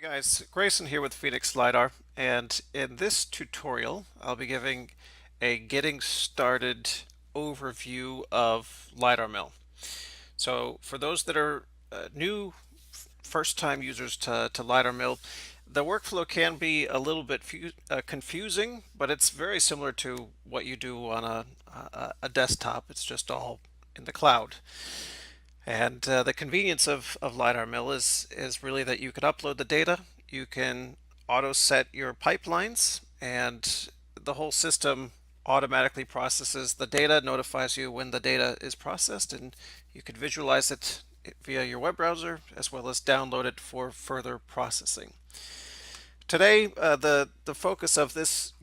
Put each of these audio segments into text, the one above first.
Guys, Grayson here with Phoenix LiDAR, and in this tutorial I'll be giving a getting started overview of LiDARMill. So for those that are new first-time users to LiDARMill, the workflow can be a little bit confusing, but it's very similar to what you do on a desktop. It's just all in the cloud. And the convenience of LiDARMill is really that you can upload the data, you can auto set your pipelines, and the whole system automatically processes the data, notifies you when the data is processed, and you can visualize it via your web browser as well as download it for further processing. Today, the focus of this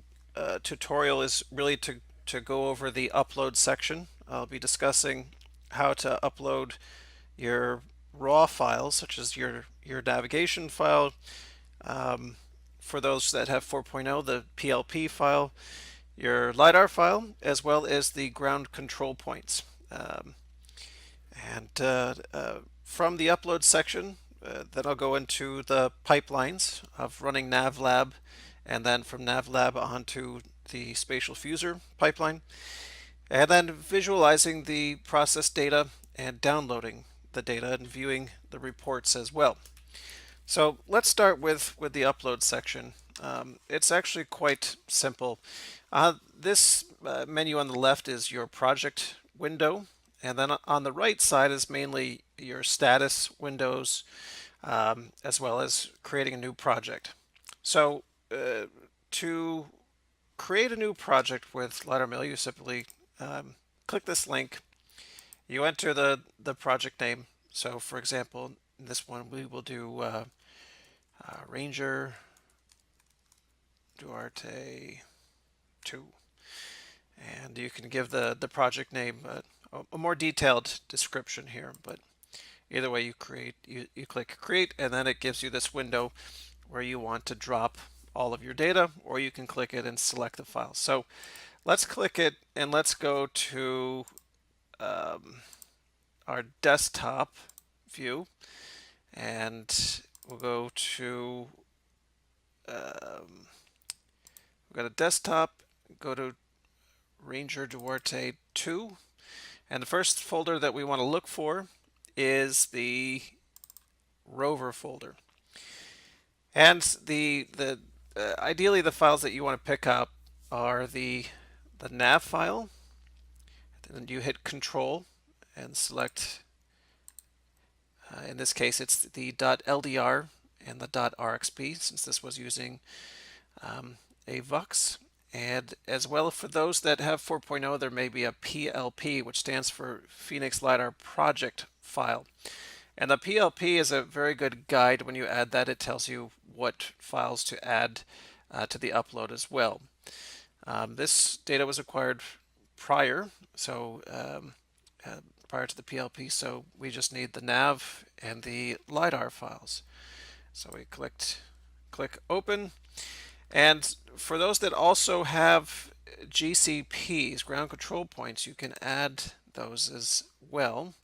tutorial is really to go over the upload section. I'll be discussing how to upload your raw files, such as your navigation file. For those that have 4.0, the PLP file, your LiDAR file, as well as the ground control points. And from the upload section, then I'll go into the pipelines of running NavLab, and then from NavLab onto the spatial fuser pipeline, and then visualizing the process data and downloading the data and viewing the reports as well. So let's start with the upload section. It's actually quite simple. This menu on the left is your project window, and then on the right side is mainly your status windows, as well as creating a new project. So to create a new project with LiDARMill, you simply click this link. You enter the project name. So for example, in this one we will do Ranger Duarte 2. And you can give the project name a more detailed description here, but either way you click create, and then it gives you this window where you want to drop all of your data, or you can click it and select the file. So let's click it and let's go to our desktop view, and we'll go to we'll go to desktop, go to Ranger Duarte 2, and the first folder that we want to look for is the rover folder. And ideally the files that you want to pick up are the nav file. Then you hit Control and select. In this case, it's the .ldr and the .rxp, since this was using AVUX. And as well, for those that have 4.0, there may be a PLP, which stands for Phoenix LiDAR Project file. And the PLP is a very good guide. When you add that, it tells you what files to add to the upload as well. This data was acquired prior, so prior to the PLP, so we just need the nav and the LiDAR files. So we click open. And for those that also have GCPs, ground control points, you can add those as well.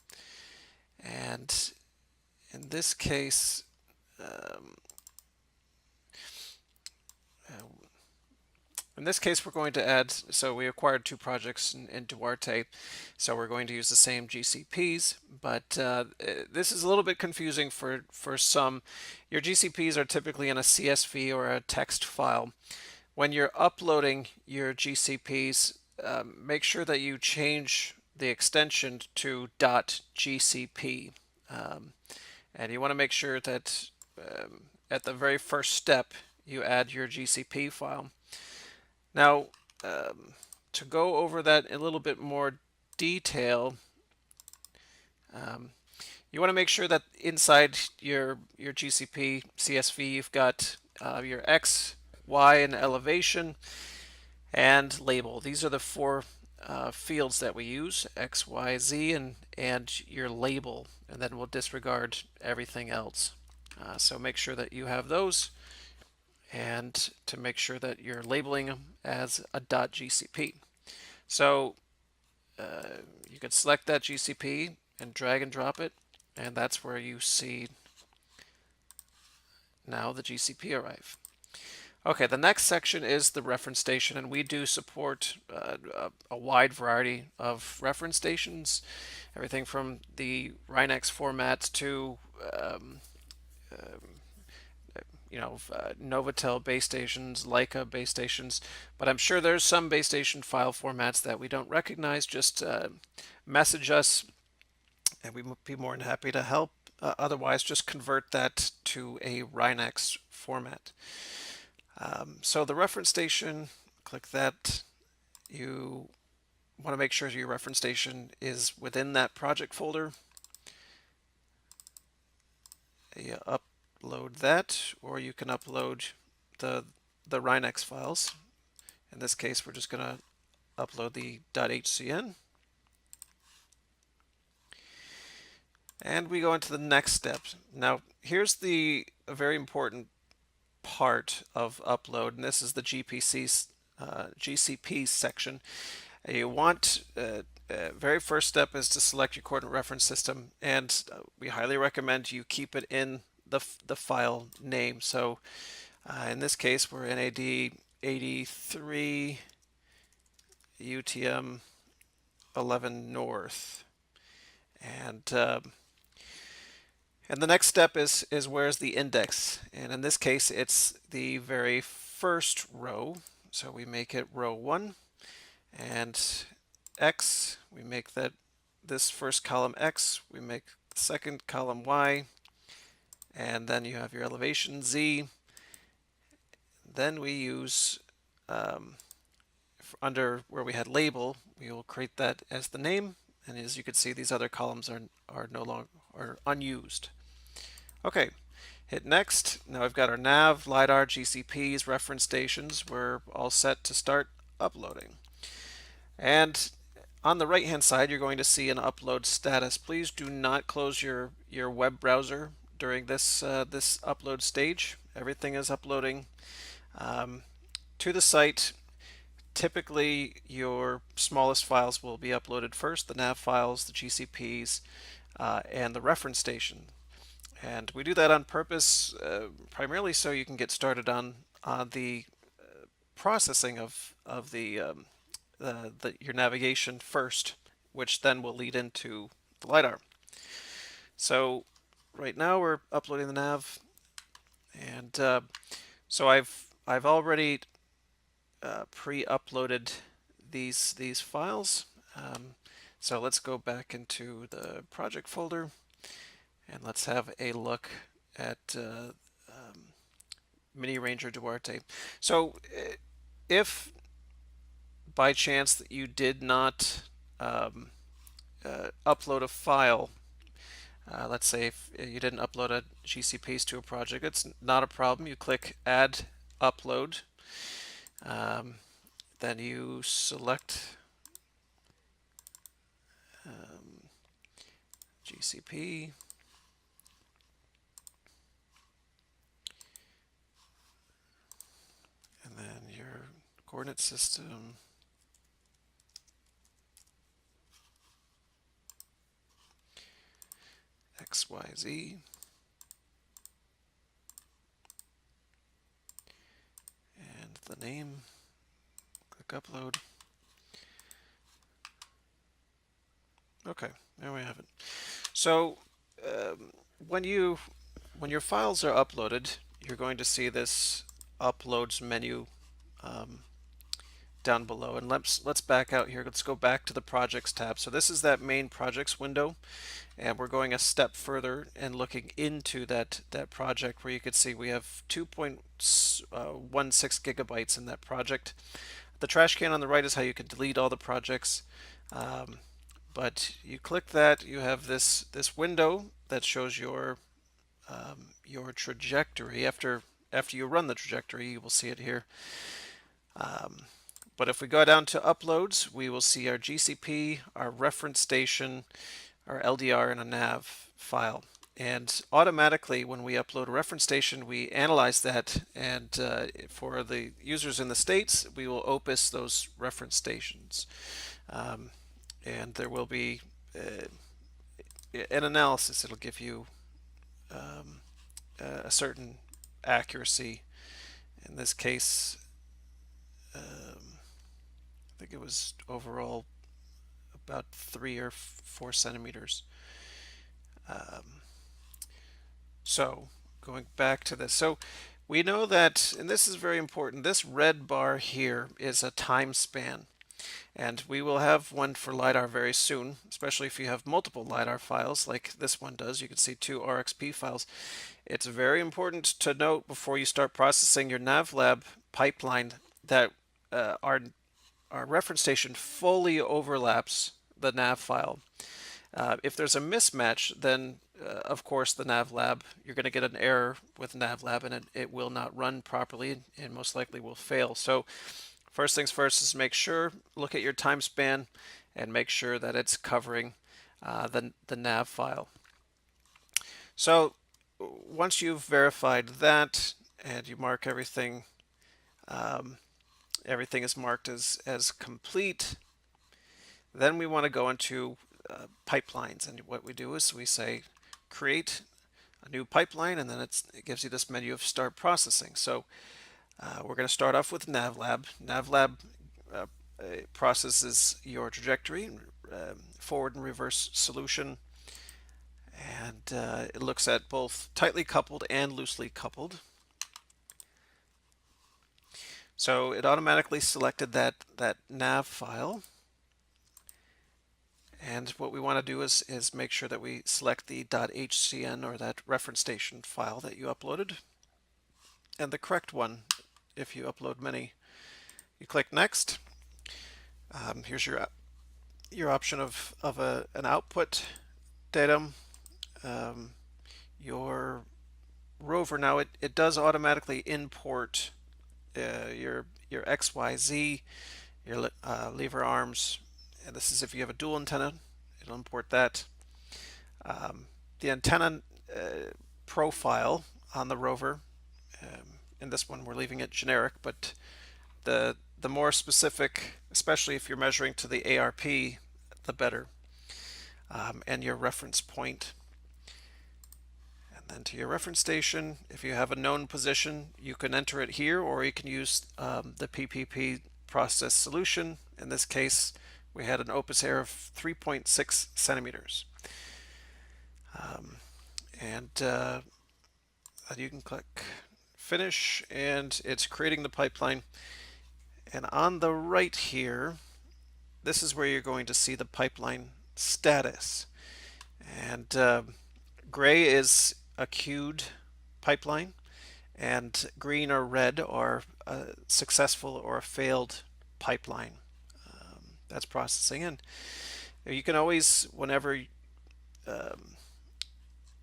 And in this case, we're going to add, so we acquired two projects in Duarte, so we're going to use the same GCPs, but this is a little bit confusing for some. Your GCPs are typically in a CSV or a text file. When you're uploading your GCPs, make sure that you change the extension to .gcp. And you want to make sure that at the very first step, you add your GCP file. Now, to go over that in a little bit more detail, you want to make sure that inside your GCP CSV, you've got your X, Y, and elevation, and label. These are the four fields that we use: X, Y, Z, and your label, and then we'll disregard everything else. So make sure that you have those, and to make sure that you're labeling them as a .gcp. So you could select that GCP and drag and drop it, and that's where you see now the GCP arrive. Okay, the next section is the reference station, and we do support a wide variety of reference stations, everything from the Rhinex format to um, Novatel base stations, Leica base stations, but I'm sure there's some base station file formats that we don't recognize. Just message us, and we would be more than happy to help. Otherwise, just convert that to a Rhinex format. So the reference station, click that. You want to make sure your reference station is within that project folder. You upload that, or you can upload the Rhinex files. In this case, we're just going to upload the .hcn. And we go into the next step. Now, here's the a very important part of upload, and this is the GCP section. You want very first step is to select your coordinate reference system, and we highly recommend you keep it in the file name. So in this case, we're NAD 83 UTM 11 North, and the next step is where's the index, and in this case it's the very first row. So we make it row 1, and X, we make that this first column X, we make the second column Y, and then you have your elevation Z. Then we use under where we had label, we will create that as the name, and as you can see, these other columns are no longer unused. Okay, hit next. Now we've got our nav, LiDAR, GCPs, reference stations. We're all set to start uploading. And on the right hand side, you're going to see an upload status. Please do not close your web browser during this this upload stage. Everything is uploading to the site. Typically, your smallest files will be uploaded first, the nav files, the GCPs, and the reference station. And we do that on purpose, primarily so you can get started on the processing of your navigation first, which then will lead into the LiDAR. So right now we're uploading the nav, and so I've already pre-uploaded these files. So let's go back into the project folder, and let's have a look at Mini Ranger Duarte. So if by chance that you did not upload a file, let's say if you didn't upload a GCPs to a project, it's not a problem. You click Add Upload. Then you select GCP. And then your coordinate system. XYZ. And the name. Click Upload. Okay, there we have it. So when your files are uploaded, you're going to see this Uploads menu down below. And let's back out here. Let's go back to the Projects tab. So this is that main projects window, and we're going a step further and looking into that project, where you can see we have 2.16 gigabytes in that project. The trash can on the right is how you can delete all the projects. But you click that, you have this window that shows your trajectory. After you run the trajectory, you will see it here. But if we go down to uploads, we will see our GCP, our reference station, our LDR, and a nav file. And automatically, when we upload a reference station, we analyze that. And for the users in the States, we will opus those reference stations. And there will be an analysis. It'll give you a certain accuracy. In this case, I think it was overall about 3 or 4 centimeters. Um, so going back to this, so we know that, and this is very important, this red bar here is a time span. And we will have one for LiDAR very soon, especially if you have multiple LiDAR files like this one does. You can see 2 RXP files. It's very important to note before you start processing your NavLab pipeline that our reference station fully overlaps the nav file. If there's a mismatch, then of course the NavLab, you're going to get an error with NavLab and it will not run properly and most likely will fail. So first things first is make sure, look at your time span and make sure that it's covering the nav file. So once you've verified that and you mark everything, everything is marked as complete, then we want to go into pipelines. And what we do is we say create a new pipeline, and then it gives you this menu of start processing. So we're going to start off with NavLab. NavLab processes your trajectory, forward and reverse solution, and it looks at both tightly coupled and loosely coupled. So it automatically selected that nav file, and what we want to do is make sure that we select the .hcn, or that reference station file that you uploaded, and the correct one if you upload many. You click next. Here's your option of an output datum. Your rover now, it does automatically import your XYZ, your lever arms, and this is if you have a dual antenna, it'll import that. The antenna profile on the rover, in this one we're leaving it generic, but the more specific, especially if you're measuring to the ARP, the better. And your reference point. And then to your reference station, if you have a known position, you can enter it here, or you can use the PPP process solution. In this case, we had an opus error of 3.6 centimeters. And you can click finish, and it's creating the pipeline. And on the right here, this is where you're going to see the pipeline status. And gray is a queued pipeline, and green or red are a successful or a failed pipeline. That's processing in. You can always, whenever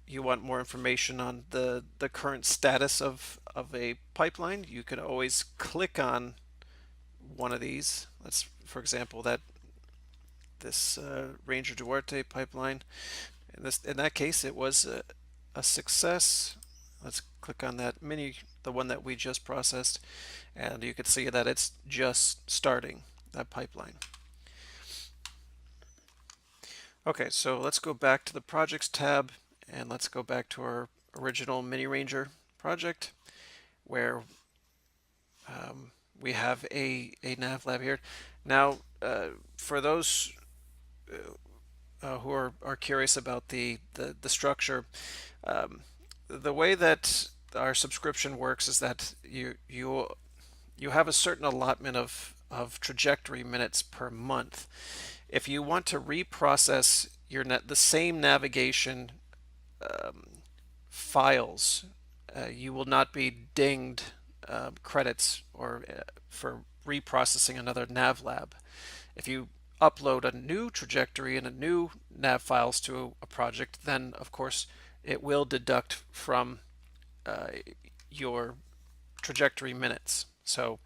you want more information on the current status of a pipeline, you can always click on one of these. Let's, for example, this Ranger Duarte pipeline. In that case, it was a success. Let's click on that the one that we just processed, and you can see that it's just starting that pipeline. Okay, so let's go back to the projects tab, and let's go back to our original Mini Ranger project, where we have a NavLab here. Now, for those who are curious about the structure, the way that our subscription works is that you have a certain allotment of trajectory minutes per month. If you want to reprocess the same navigation files, you will not be dinged credits for reprocessing another NavLab. If you upload a new trajectory and a new nav files to a project, then of course it will deduct from your trajectory minutes. So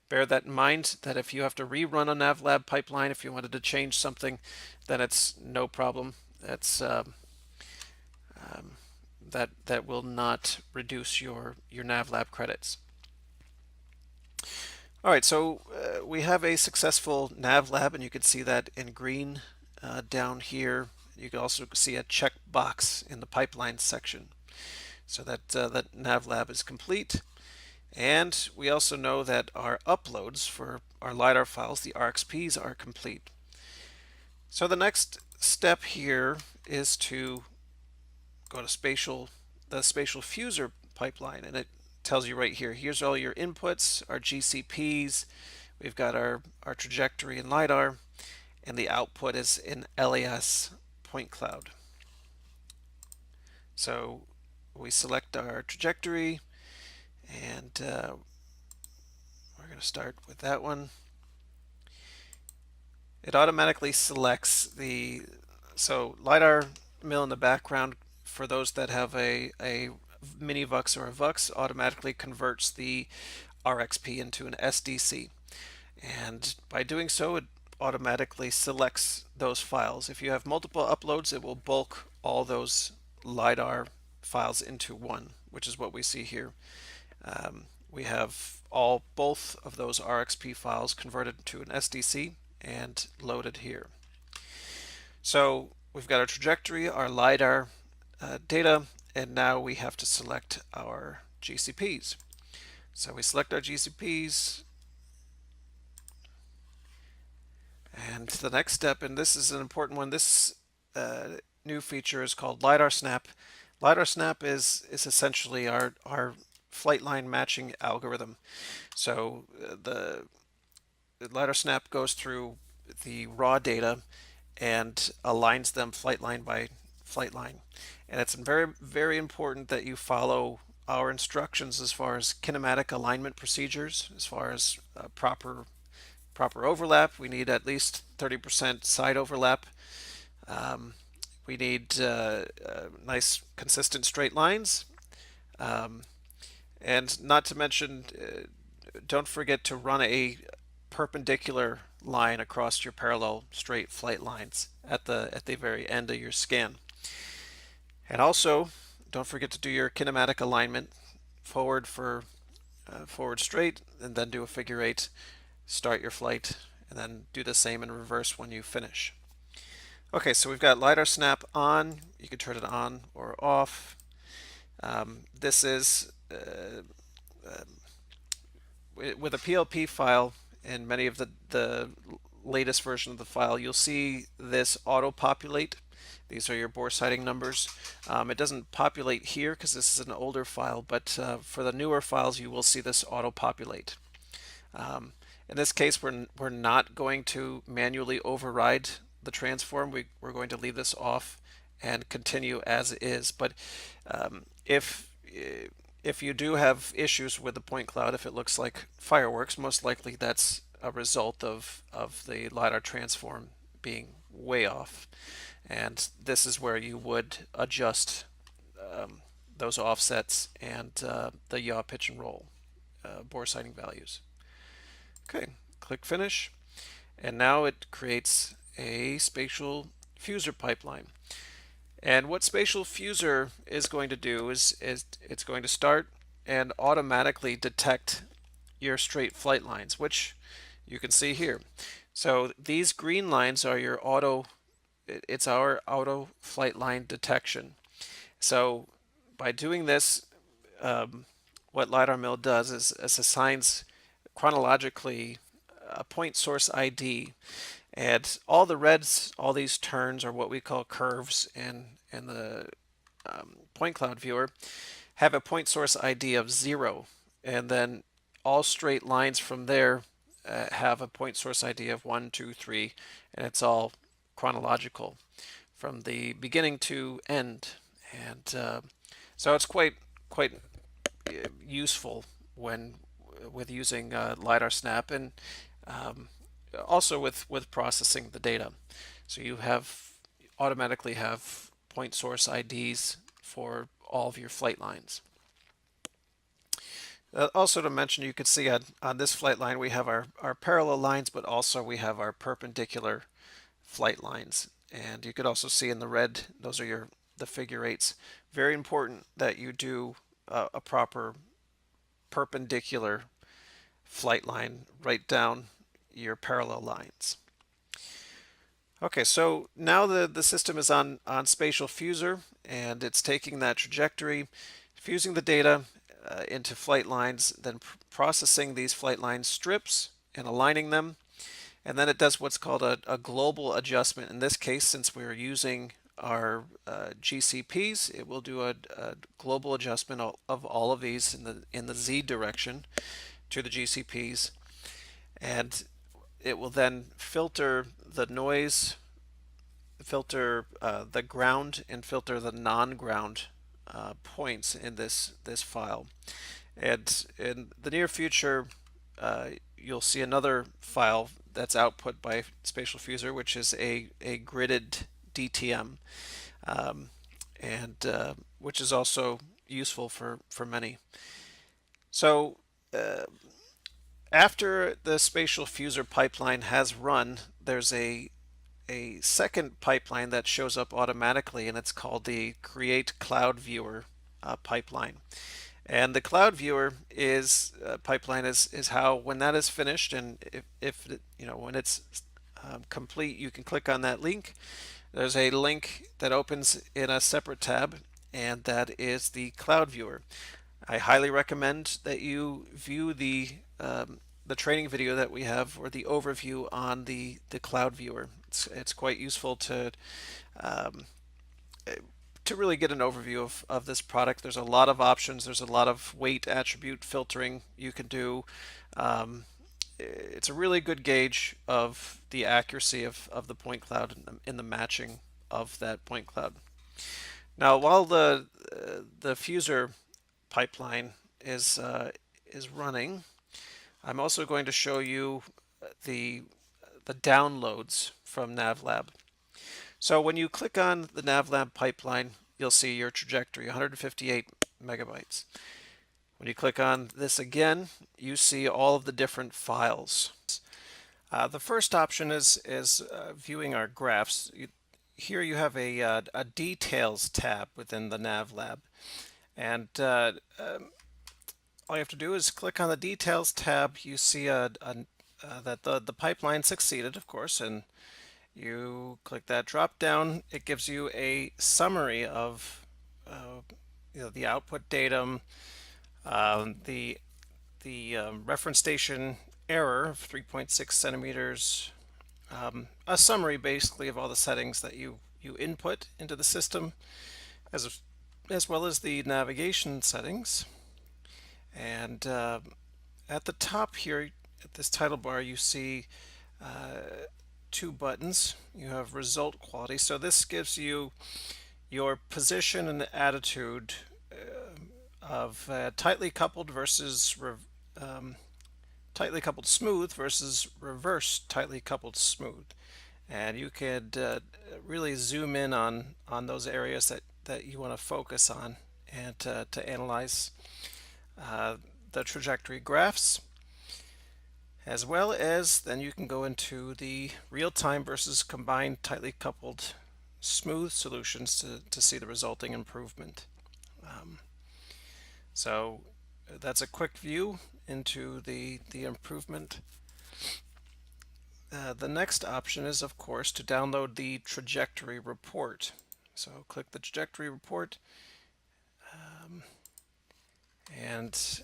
bear that in mind, that if you have to rerun a NavLab pipeline, if you wanted to change something, then it's no problem. That's that will not reduce your NavLab credits. All right, so we have a successful NavLab, and you can see that in green down here. You can also see a check box in the pipeline section. so that that nav lab is complete. And we also know that our uploads for our LiDAR files, the RXPs, are complete. So the next step here is to go to the spatial fuser pipeline, and it tells you right here, here's all your inputs, our GCPs, we've got our trajectory in LiDAR, and the output is in LAS point cloud. So we select our trajectory, and we're going to start with that one. It automatically selects so LiDARMill in the background, for those that have a mini VUX or a VUX, automatically converts the RXP into an SDC. And by doing so, it automatically selects those files. If you have multiple uploads, it will bulk all those LiDAR files into one, which is what we see here. We have both of those RXP files converted to an SDC and loaded here. So we've got our trajectory, our LiDAR data, and now we have to select our GCPs. So we select our GCPs, and the next step, and this is an important one, this new feature is called LiDAR Snap. LiDAR Snap is essentially our flight line matching algorithm. So the LiDAR Snap goes through the raw data and aligns them flight line by flight line. And it's very, very important that you follow our instructions as far as kinematic alignment procedures, as far as proper overlap. We need at least 30% side overlap. We need nice, consistent straight lines. And not to mention, don't forget to run a perpendicular line across your parallel straight flight lines at the very end of your scan. And also, don't forget to do your kinematic alignment forward for forward straight, and then do a figure eight, start your flight, and then do the same in reverse when you finish. Okay, so we've got LiDAR Snap on. You can turn it on or off. This is with a PLP file, and many of the latest version of the file, you'll see this auto-populate. These are your bore sighting numbers. It doesn't populate here because this is an older file, but for the newer files, you will see this auto-populate. In this case, we're not going to manually override the transform. We're going to leave this off and continue as is. But if you do have issues with the point cloud, if it looks like fireworks, most likely that's a result of the LiDAR transform being way off. And this is where you would adjust those offsets and the yaw, pitch, and roll bore sighting values. Okay, click Finish. And now it creates a spatial fuser pipeline. And what spatial fuser is going to do is it's going to start and automatically detect your straight flight lines, which you can see here. So these green lines are your it's our auto flight line detection. So by doing this, what LiDARMill does is assigns chronologically a point source ID, and all the reds, all these turns are what we call curves in the point cloud viewer, have a point source ID of 0, and then all straight lines from there have a point source ID of 1, 2, 3, and it's all chronological from the beginning to end. And so it's quite useful when with using LiDAR Snap, and also with processing the data. So you automatically have point source IDs for all of your flight lines. Also to mention, you can see on this flight line we have our parallel lines, but also we have our perpendicular flight lines. And you could also see in the red, those are the figure eights. Very important that you do a proper perpendicular flight line right down your parallel lines. Okay, so now the system is on spatial fuser, and it's taking that trajectory, fusing the data into flight lines, then processing these flight line strips and aligning them. And then it does what's called a global adjustment. In this case, since we're using our GCPs, it will do a global adjustment of all of these in the Z direction to the GCPs, and it will then filter the noise, filter the ground, and filter the non-ground points in this file. And in the near future, you'll see another file that's output by Spatial Fuser, which is a gridded DTM, um, and which is also useful for many. So after the Spatial Fuser pipeline has run, there's a second pipeline that shows up automatically, and it's called the Create Cloud Viewer pipeline. And the Cloud Viewer is pipeline is how, when that is finished, and if when it's complete, you can click on that link. There's a link that opens in a separate tab, and that is the Cloud Viewer. I highly recommend that you view the training video that we have, or the overview on the Cloud Viewer. It's quite useful um, to really get an overview of this product. There's a lot of options. There's a lot of weight attribute filtering you can do. It's a really good gauge of the accuracy of the point cloud in the matching of that point cloud. Now, while the Fuser pipeline is running, I'm also going to show you the the downloads from NavLab. So when you click on the NavLab pipeline, you'll see your trajectory, 158 megabytes. When you click on this again, you see all of the different files. The first option is viewing our graphs. Here you have a details tab within the NavLab, and all you have to do is click on the details tab. You see that the pipeline succeeded, of course, and you click that drop down. It gives you a summary of the output datum, the reference station error of 3.6 centimeters, a summary basically of all the settings that you input into the system, as well as the navigation settings. And at the top here, at this title bar, you see two buttons. You have result quality. So this gives you your position and attitude of tightly coupled versus tightly coupled smooth versus reverse tightly coupled smooth. And you could really zoom in on those areas that you want to focus on, and to analyze the trajectory graphs, as well as then you can go into the real-time versus combined tightly coupled smooth solutions to see the resulting improvement. So that's a quick view into the improvement. The next option is, of course, to download the trajectory report. So click the trajectory report, and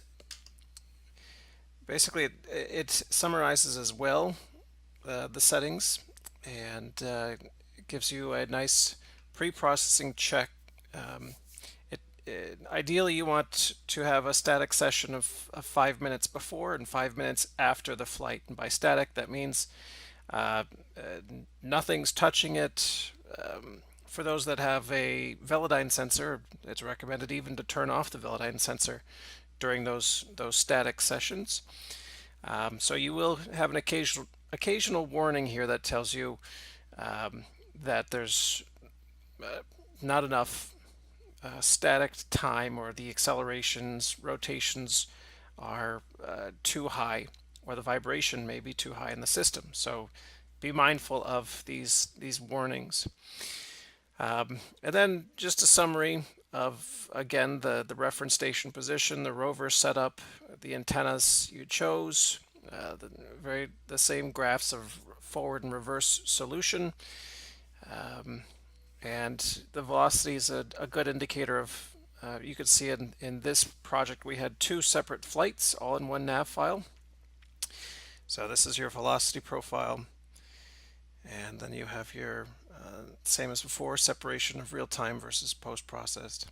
basically it summarizes as well the settings, and it gives you a nice pre-processing check. Ideally, you want to have a static session of 5 minutes before and 5 minutes after the flight. And by static, that means nothing's touching it. For those that have a Velodyne sensor, it's recommended even to turn off the Velodyne sensor during those static sessions. So you will have an occasional warning here that tells you that there's not enough static time, or the accelerations, rotations are too high, or the vibration may be too high in the system. So be mindful of these warnings. And then just a summary of, again, the reference station position, the rover setup, the antennas you chose, the same graphs of forward and reverse solution, and the velocity is a good indicator of You can see in this project we had two separate flights all in one nav file. So this is your velocity profile, and then you have your same as before, separation of real-time versus post-processed.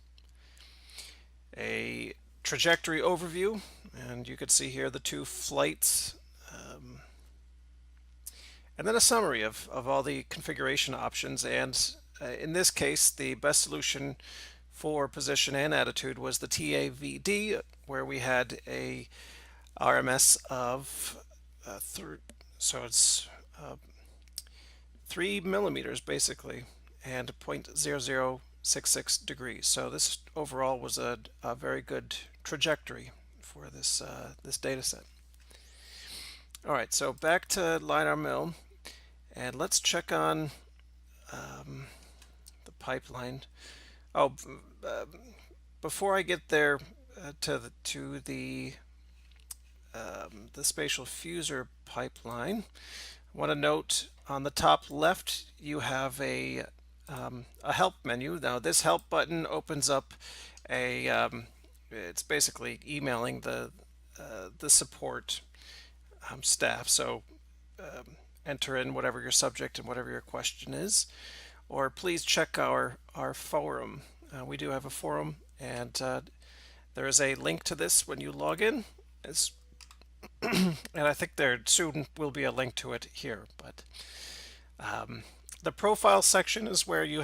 A trajectory overview, and you can see here the two flights, and then a summary of all the configuration options. And in this case, the best solution for position and attitude was the TAVD, where we had a RMS of so it's 3 millimeters basically, and 0.0066 degrees. So this overall was a very good trajectory for this data set. All right, so back to LiDARMill, and let's check on the pipeline. Oh, before I get there to the spatial fuser pipeline, I want to note on the top left you have a help menu. Now this help button opens up it's basically emailing the support staff. So enter in whatever your subject and whatever your question is, or please check our forum. We do have a forum, and there is a link to this when you log in. And I think there soon will be a link to it here. But the profile section is where you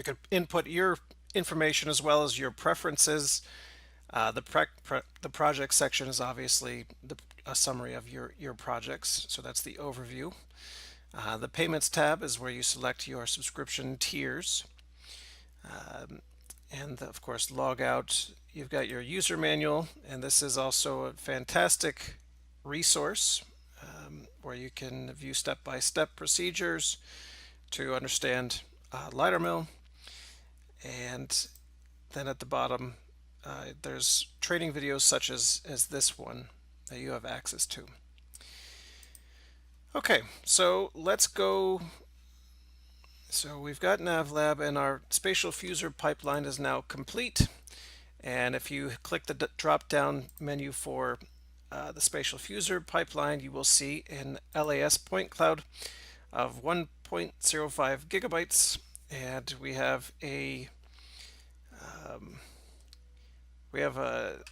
can input your information as well as your preferences. The project section is obviously a summary of your projects, so that's the overview. The payments tab is where you select your subscription tiers. And of course, log out. You've got your user manual, and this is also a fantastic resource where you can view step-by-step procedures to understand LiDARMill. And then at the bottom, there's training videos such as this one that you have access to. Okay, so let's go. So we've got NavLab, and our spatial fuser pipeline is now complete. And if you click the drop-down menu for the spatial fuser pipeline, you will see an LAS point cloud of 1.05 gigabytes, and we have a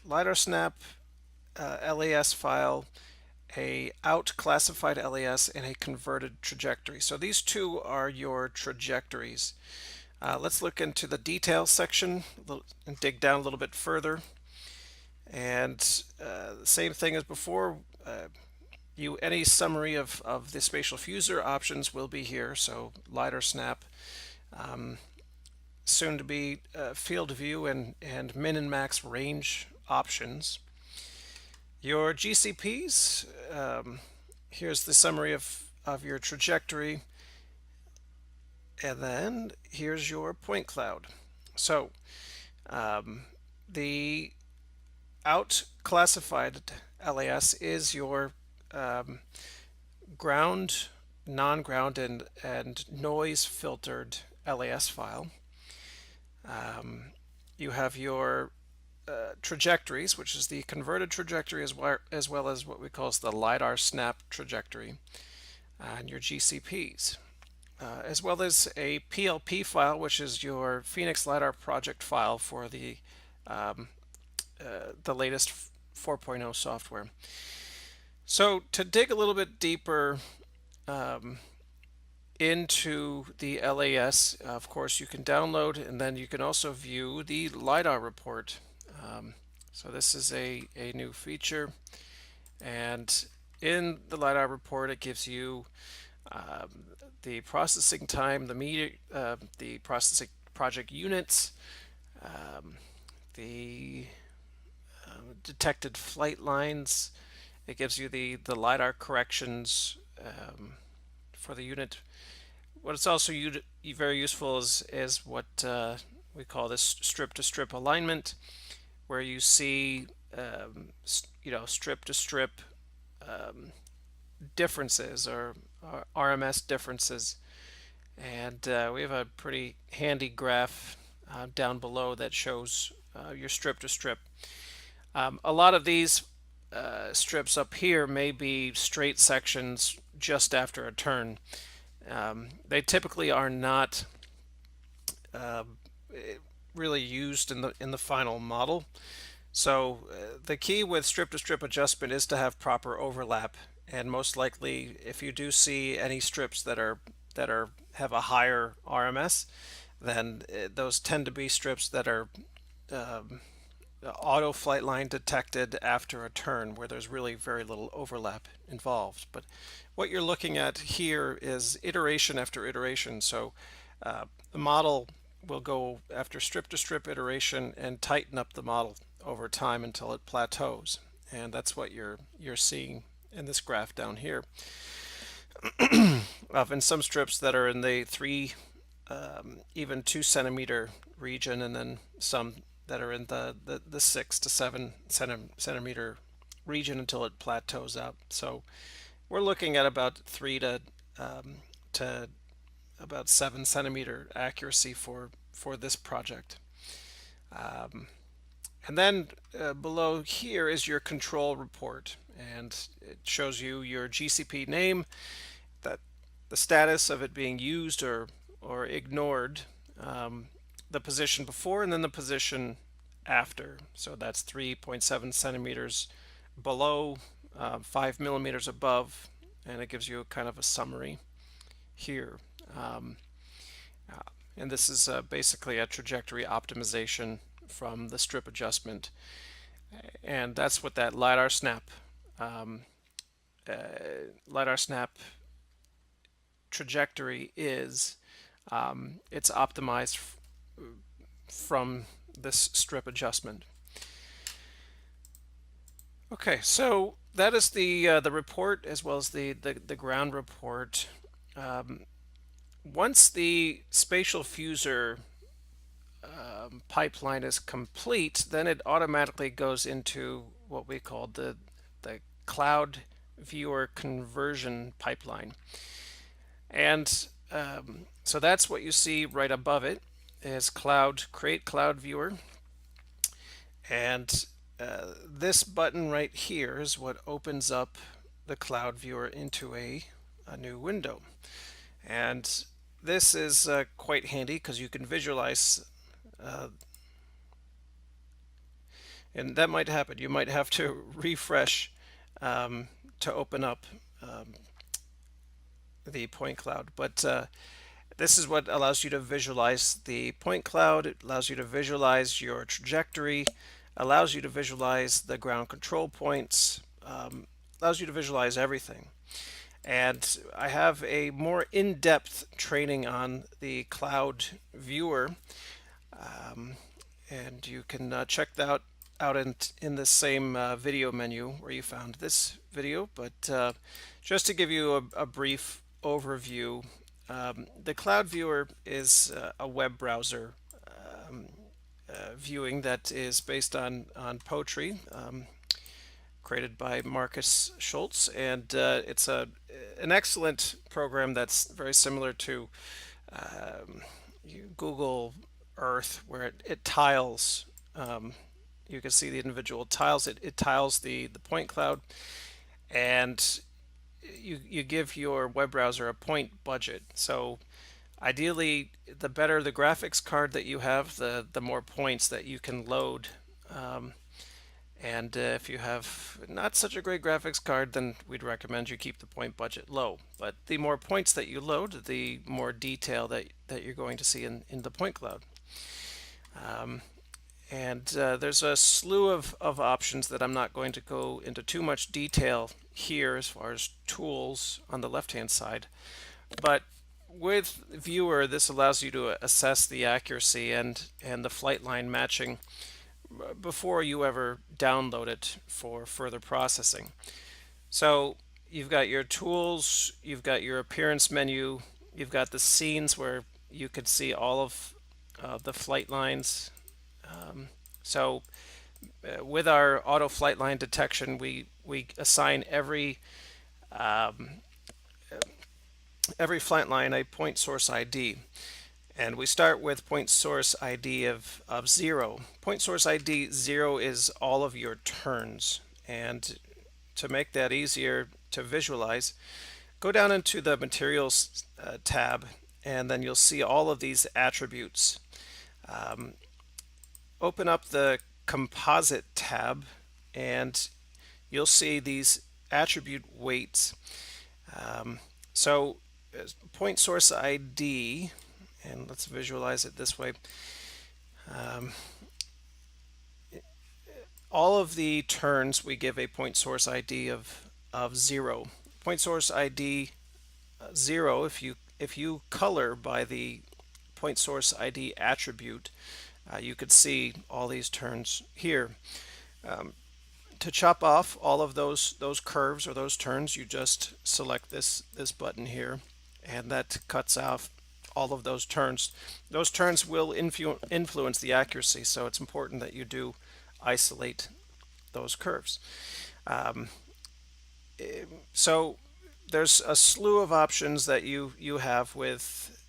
LiDAR snap LAS file, a out classified LAS, and a converted trajectory. So these two are your trajectories. Let's look into the details section and dig down a little bit further. And the same thing as before, any summary of the spatial fuser options will be here. So LiDAR snap, soon to be field of view and min and max range options. Your GCPs, here's the summary of your trajectory, and then here's your point cloud. So the out classified LAS is your ground, non-ground, and noise filtered LAS file. You have your trajectories, which is the converted trajectory as well as what we call the LiDAR snap trajectory, and your GCPs, as well as a PLP file, which is your Phoenix LiDAR project file for the latest 4.0 software. So to dig a little bit deeper into the LAS, of course, you can download, and then you can also view the LiDAR report. So this is a new feature, and in the LiDAR report it gives you the processing time, the processing project units, the detected flight lines. It gives you the LiDAR corrections for the unit. What it's also very useful is what we call this strip-to-strip alignment, where you see strip-to-strip differences or RMS differences. And we have a pretty handy graph down below that shows your strip to strip. A lot of these strips up here may be straight sections just after a turn. They typically are not uh, really used in the final model. So the key with strip to strip adjustment is to have proper overlap, and most likely if you do see any strips that are have a higher RMS, then those tend to be strips that are um, auto flight line detected after a turn where there's really very little overlap involved. But what you're looking at here is iteration after iteration. So the model will go after strip to strip iteration and tighten up the model over time until it plateaus. And that's what you're seeing in this graph down here. In some strips that are in the 3 even 2 centimeter region, and then some that are in the 6 to 7 centimeter region until it plateaus out. So we're looking at about 3 to about 7 centimeter accuracy for this project. And then below here is your control report, and it shows you your GCP name, that the status of it being used or ignored, the position before, and then the position after. So that's 3.7 centimeters below, 5 millimeters above, and it gives you a kind of a summary here. Um, and this is basically a trajectory optimization from the strip adjustment, and that's what that um, uh, LiDAR snap trajectory is. It's optimized from this strip adjustment. Okay, so that is the report as well as the ground report. Once the spatial fuser pipeline is complete, then it automatically goes into what we call the cloud viewer conversion pipeline. And so that's what you see right above it is create cloud viewer. And this button right here is what opens up the cloud viewer into a new window. And this is quite handy because you can visualize, and that might happen. You might have to refresh to open up the point cloud. But this is what allows you to visualize the point cloud. It allows you to visualize your trajectory, allows you to visualize the ground control points, allows you to visualize everything. And I have a more in-depth training on the cloud viewer, and you can check that out in the same video menu where you found this video. But just to give you a brief overview, the cloud viewer is a web browser viewing that is based on Poetry, created by Marcus Schultz, and it's an excellent program that's very similar to Google Earth, where it tiles. You can see the individual tiles. It tiles the point cloud, and you give your web browser a point budget. So ideally, the better the graphics card that you have, the more points that you can load. And if you have not such a great graphics card, then we'd recommend you keep the point budget low. But the more points that you load, the more detail that you're going to see in the point cloud. And there's a slew of options that I'm not going to go into too much detail here as far as tools on the left-hand side. But with Viewer, this allows you to assess the accuracy and the flight line matching before you ever download it for further processing. So you've got your tools, you've got your appearance menu, you've got the scenes where you could see all of the flight lines. So with our auto flight line detection, we assign every flight line a point source ID. And we start with point source ID of 0. Point source ID 0 is all of your turns. And to make that easier to visualize, go down into the materials tab, and then you'll see all of these attributes. Open up the composite tab, and you'll see these attribute weights. So point source ID, and let's visualize it this way. All of the turns we give a point source ID of 0. Point source ID 0, if you color by the point source ID attribute, you could see all these turns here. To chop off all of those curves or those turns, you just select this button here, and that cuts off all of those turns. Those turns will influence the accuracy, so it's important that you do isolate those curves. So there's a slew of options that you have with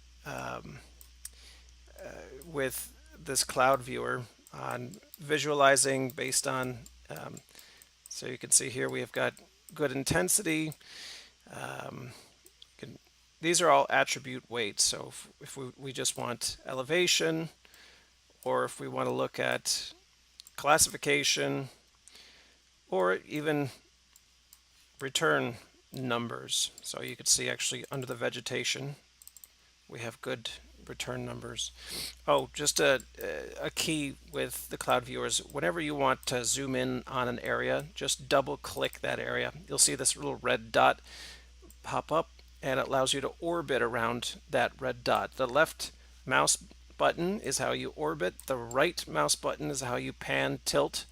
this cloud viewer on visualizing based on so you can see here we have got good intensity. These are all attribute weights, so if we just want elevation, or if we want to look at classification, or even return numbers. So you can see actually under the vegetation we have good return numbers. Oh, just a key with the cloud viewers, whenever you want to zoom in on an area, just double click that area. You'll see this little red dot pop up, and it allows you to orbit around that red dot. The left mouse button is how you orbit, the right mouse button is how you pan, tilt,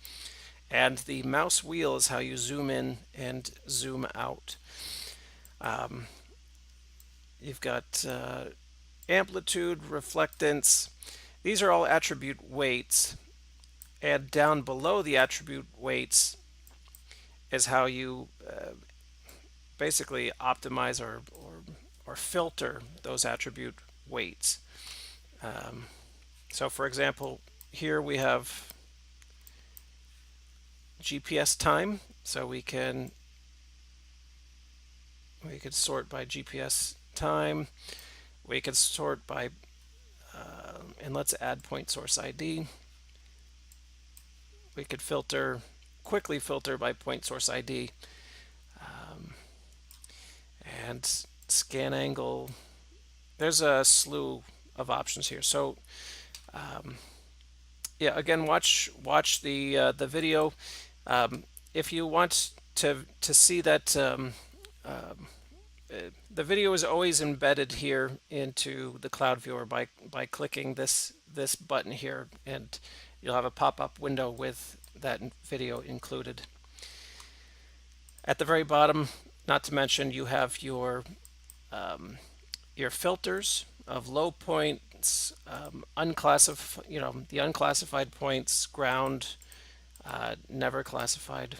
and the mouse wheel is how you zoom in and zoom out. You've got amplitude, reflectance. These are all attribute weights, and down below the attribute weights is how you basically optimize or filter those attribute weights. So for example, here we have GPS time, so we could sort by GPS time. We could sort by and let's add point source ID. We could quickly filter by point source ID, and scan angle. There's a slew of options here. So yeah, again, watch the video. If you want to see that the video is always embedded here into the cloud viewer by clicking this button here, and you'll have a pop-up window with that video included. At the very bottom, not to mention, you have your filters of low points, unclassified, the unclassified points, ground, never classified.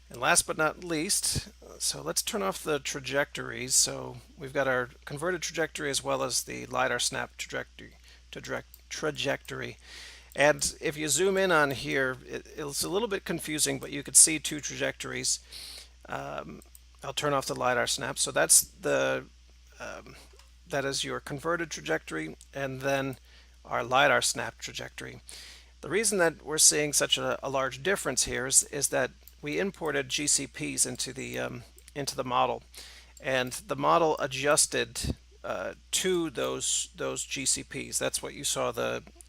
And last but not least, so let's turn off the trajectories. So we've got our converted trajectory as well as the LiDAR snap trajectory. And if you zoom in on here, it's a little bit confusing, but you could see two trajectories. I'll turn off the LiDAR snap. So that's that is your converted trajectory, and then our LiDAR snap trajectory. The reason that we're seeing such a large difference here is that we imported GCPs into the model, and the model adjusted to those GCPs. That's what you saw,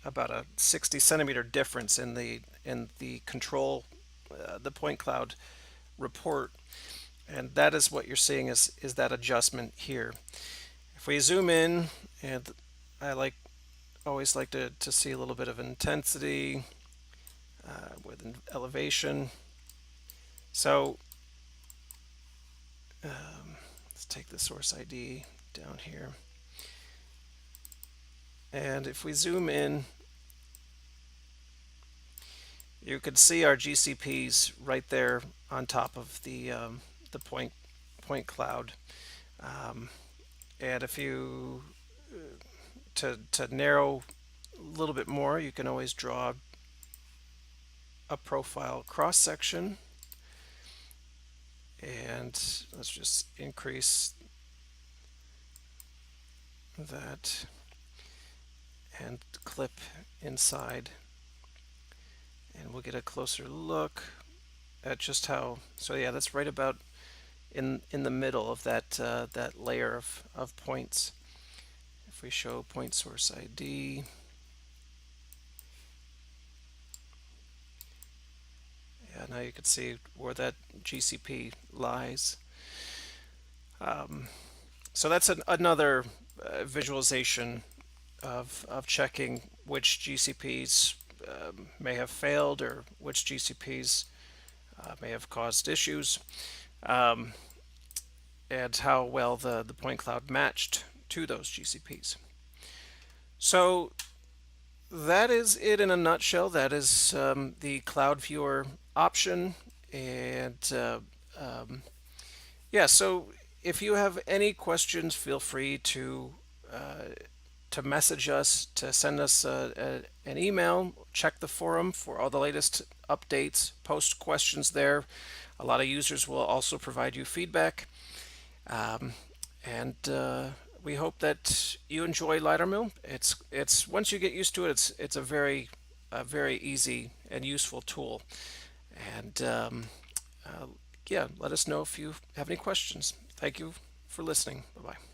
about a 60 centimeter difference in the control, the point cloud report, and that is what you're seeing is that adjustment here. If we zoom in, and I always like to see a little bit of intensity with elevation. So let's take the source ID down here, and if we zoom in, you can see our GCPs right there on top of the point cloud. And if you to narrow a little bit more, you can always draw a profile cross section, and let's just increase that and clip inside, and we'll get a closer look at just how. So yeah, that's right about in the middle of that layer of points. If we show point source ID, yeah, now you can see where that GCP lies. So that's another visualization of checking which GCPs may have failed or which GCPs may have caused issues, um, and how well the point cloud matched to those GCPs. So that is it in a nutshell. That is the Cloud Viewer option. And yeah, so if you have any questions, feel free to message us, to send us an email. Check the forum for all the latest updates. Post questions there. A lot of users will also provide you feedback. Um, and we hope that you enjoy LiDARMill. It's once you get used to it, it's a very easy and useful tool. And uh, yeah, let us know if you have any questions. Thank you for listening. Bye bye.